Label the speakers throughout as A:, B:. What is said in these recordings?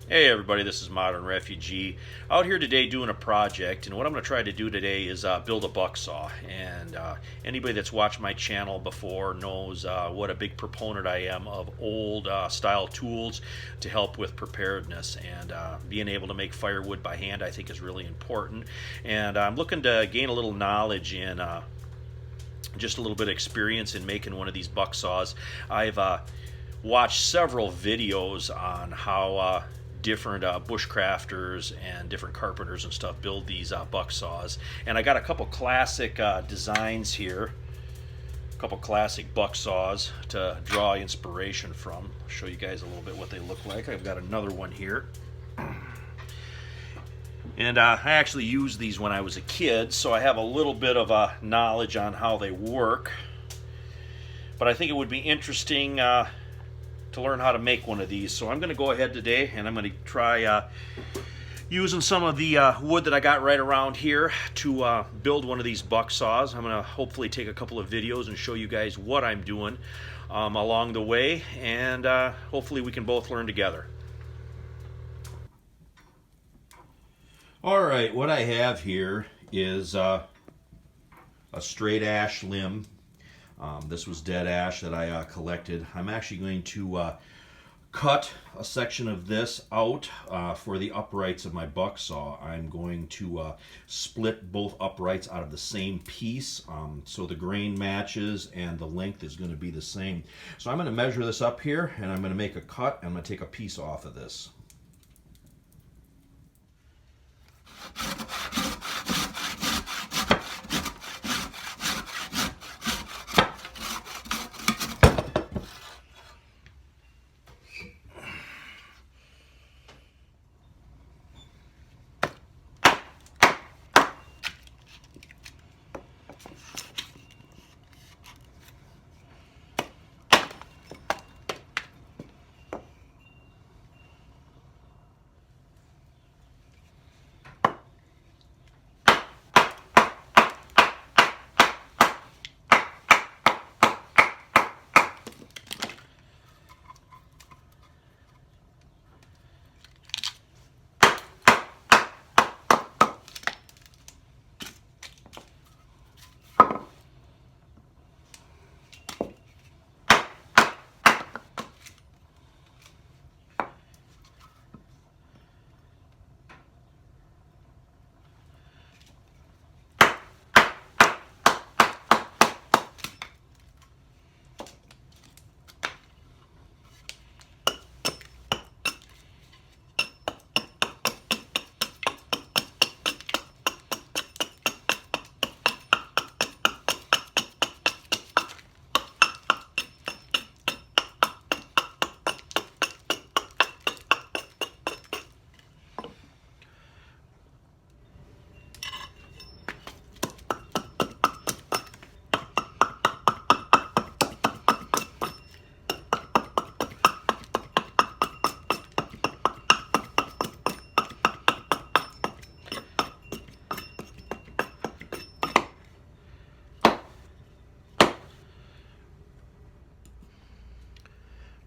A: Hey everybody, this is Modern Refugee out here today doing a project, and what I'm going to try to do today is build a bucksaw. And anybody that's watched my channel before knows what a big proponent I am of old style tools to help with preparedness, and being able to make firewood by hand I think is really important. And I'm looking to gain a little knowledge in just a little bit of experience in making one of these bucksaws. I've watched several videos on how different bushcrafters and different carpenters and stuff build these bucksaws, and I got a couple classic designs here, a couple classic bucksaws to draw inspiration from. I'll show you guys a little bit what they look like. I've got another one here, and I actually used these when I was a kid, so I have a little bit of knowledge on how they work. But I think it would be interesting to learn how to make one of these. So I'm going to go ahead today and I'm going to try using some of the wood that I got right around here to build one of these bucksaws. I'm going to hopefully take a couple of videos and show you guys what I'm doing along the way, and hopefully we can both learn together. Alright, what I have here is a straight ash limb. This was dead ash that I collected. I'm actually going to cut a section of this out for the uprights of my bucksaw. I'm going to split both uprights out of the same piece, so the grain matches and the length is going to be the same. So I'm going to measure this up here, and I'm going to make a cut, and I'm going to take a piece off of this.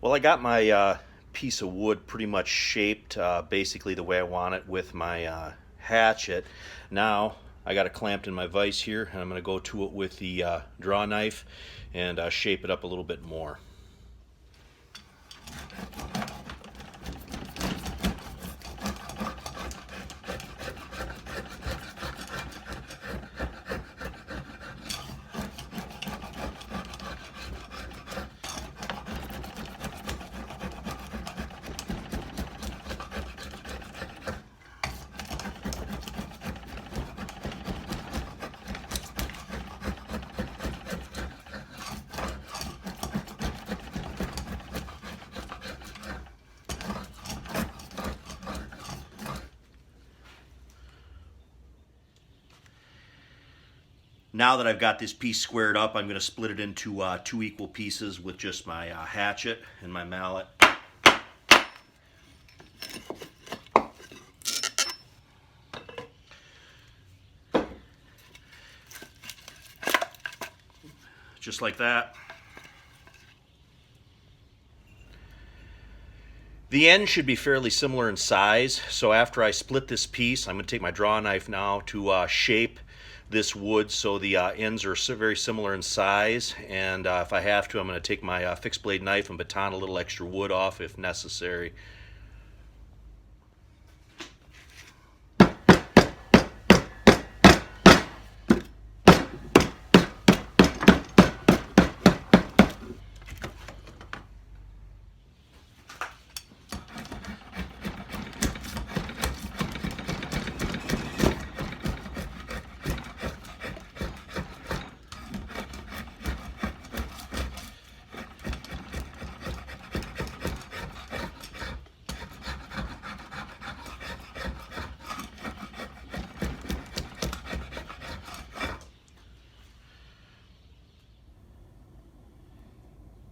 A: Well, I got my piece of wood pretty much shaped basically the way I want it with my hatchet. Now I got it clamped in my vise here, and I'm going to go to it with the draw knife and shape it up a little bit more. Now that I've got this piece squared up, I'm going to split it into two equal pieces with just my hatchet and my mallet. Just like that. The end should be fairly similar in size, so after I split this piece, I'm going to take my draw knife now to shape this wood so the ends are very similar in size, and if I have to, I'm going to take my fixed blade knife and baton a little extra wood off if necessary.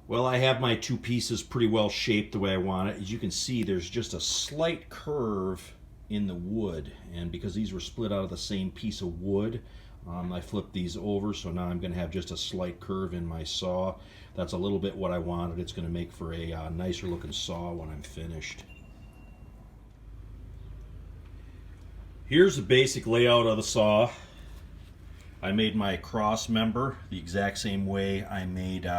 A: Well, I have my two pieces pretty well shaped the way I want it. As you can see, there's just a slight curve in the wood, and because these were split out of the same piece of wood, I flipped these over, so now I'm going to have just a slight curve in my saw. That's a little bit what I wanted. It's going to make for a nicer looking saw when I'm finished. Here's the basic layout of the saw. I made my cross member the exact same way I made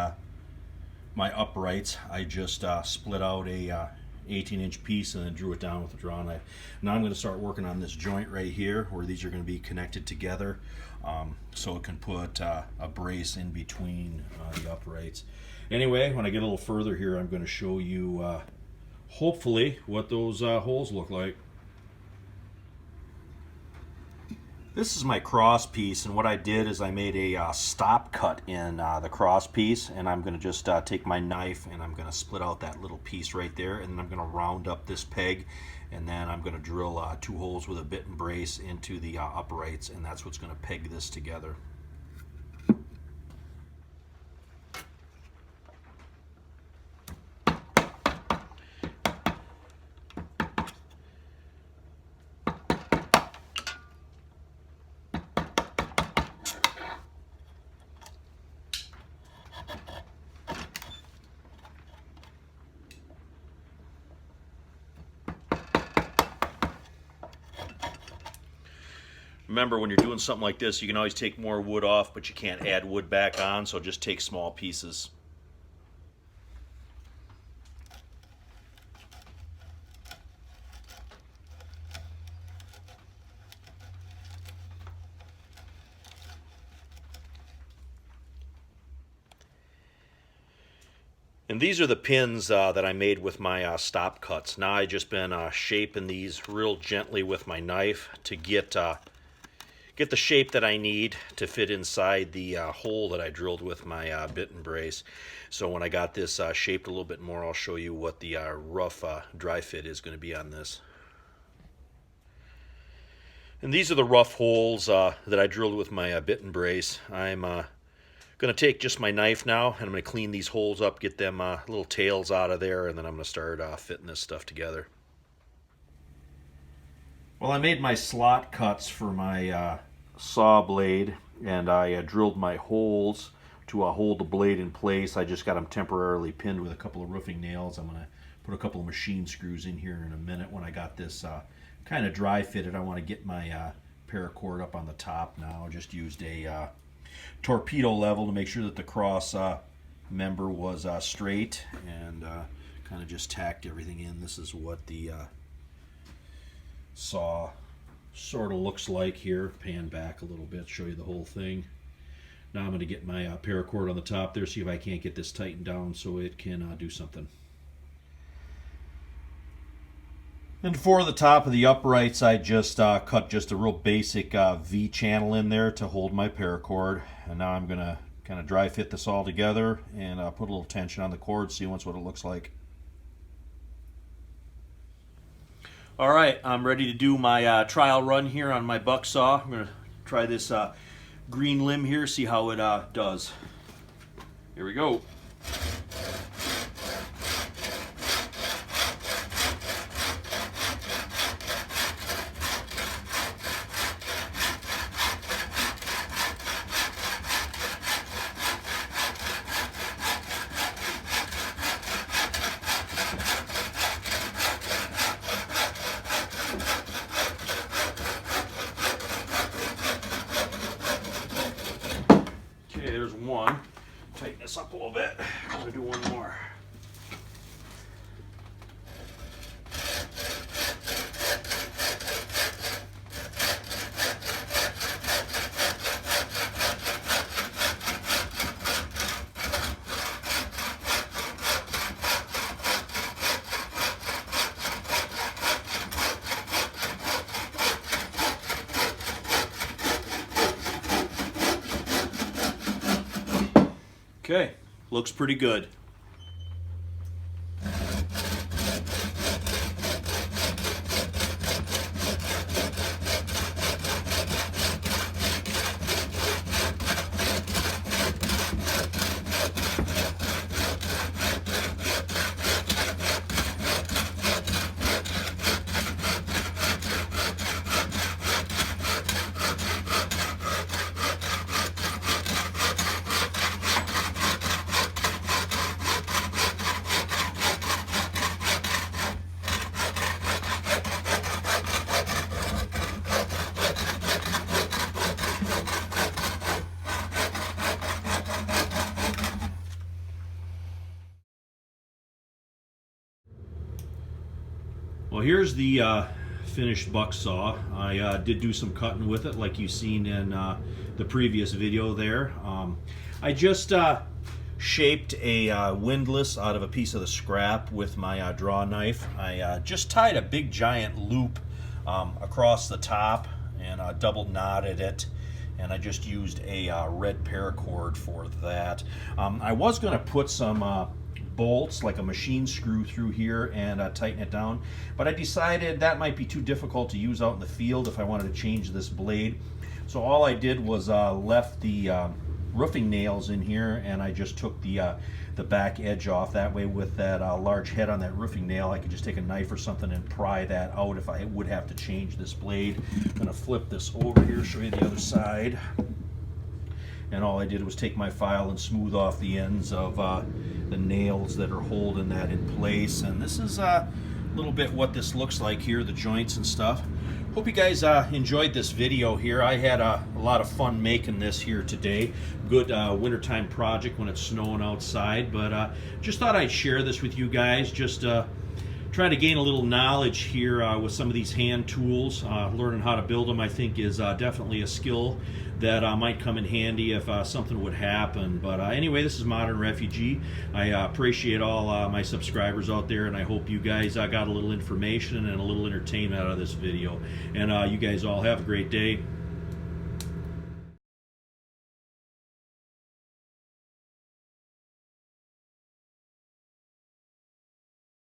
A: my uprights. I just split out a 18-inch piece and then drew it down with a draw knife. Now I'm going to start working on this joint right here where these are going to be connected together, so it can put a brace in between the uprights. Anyway, when I get a little further here, I'm going to show you hopefully what those holes look like. This is my cross piece, and what I did is I made a stop cut in the cross piece, and I'm going to just take my knife and I'm going to split out that little piece right there, and then I'm going to round up this peg, and then I'm going to drill 2 holes with a bit and brace into the uprights, and that's what's going to peg this together. Remember, when you're doing something like this, you can always take more wood off, but you can't add wood back on, so just take small pieces. And these are the pins that I made with my stop cuts. Now I've just been shaping these real gently with my knife to get the shape that I need to fit inside the hole that I drilled with my bit and brace. So when I got this shaped a little bit more, I'll show you what the rough dry fit is going to be on this. And these are the rough holes that I drilled with my bit and brace. I'm going to take just my knife now, and I'm going to clean these holes up, get them little tails out of there, and then I'm going to start fitting this stuff together. Well, I made my slot cuts for my saw blade, and I drilled my holes to hold the blade in place. I just got them temporarily pinned with a couple of roofing nails. I'm going to put a couple of machine screws in here in a minute. When I got this kind of dry fitted, I want to get my paracord up on the top now. I just used a torpedo level to make sure that the cross member was straight, and kind of just tacked everything in. This is what the saw sort of looks like here. Pan back a little bit, show you the whole thing. Now I'm going to get my paracord on the top there, see if I can't get this tightened down so it can do something. And for the top of the uprights, I just cut just a real basic V channel in there to hold my paracord. And now I'm going to kind of dry fit this all together and put a little tension on the cord, see what it looks like. All right, I'm ready to do my trial run here on my Bucksaw. I'm going to try this green limb here, see how it does. Here we go. this up a little bit. I'm going to do one more. Okay, looks pretty good. Well, here's the finished Bucksaw. I did do some cutting with it like you've seen in the previous video there. I just shaped a windlass out of a piece of the scrap with my draw knife. I just tied a big giant loop across the top and double knotted it, and I just used a red paracord for that. I was going to put some bolts, like a machine screw through here, and tighten it down, but I decided that might be too difficult to use out in the field if I wanted to change this blade. So all I did was left the roofing nails in here, and I just took the back edge off. That way, with that large head on that roofing nail, I could just take a knife or something and pry that out if I would have to change this blade. I'm going to flip this over here, show you the other side. And all I did was take my file and smooth off the ends of the nails that are holding that in place. And this is a little bit what this looks like here, the joints and stuff. Hope you guys enjoyed this video here. I had a lot of fun making this here today. Good wintertime project when it's snowing outside, but just thought I'd share this with you guys. Just trying to gain a little knowledge here with some of these hand tools. Learning how to build them, I think, is definitely a skill that might come in handy if something would happen. But anyway, this is Modern Refugee. I appreciate all my subscribers out there, and I hope you guys got a little information and a little entertainment out of this video. And you guys all have a great day.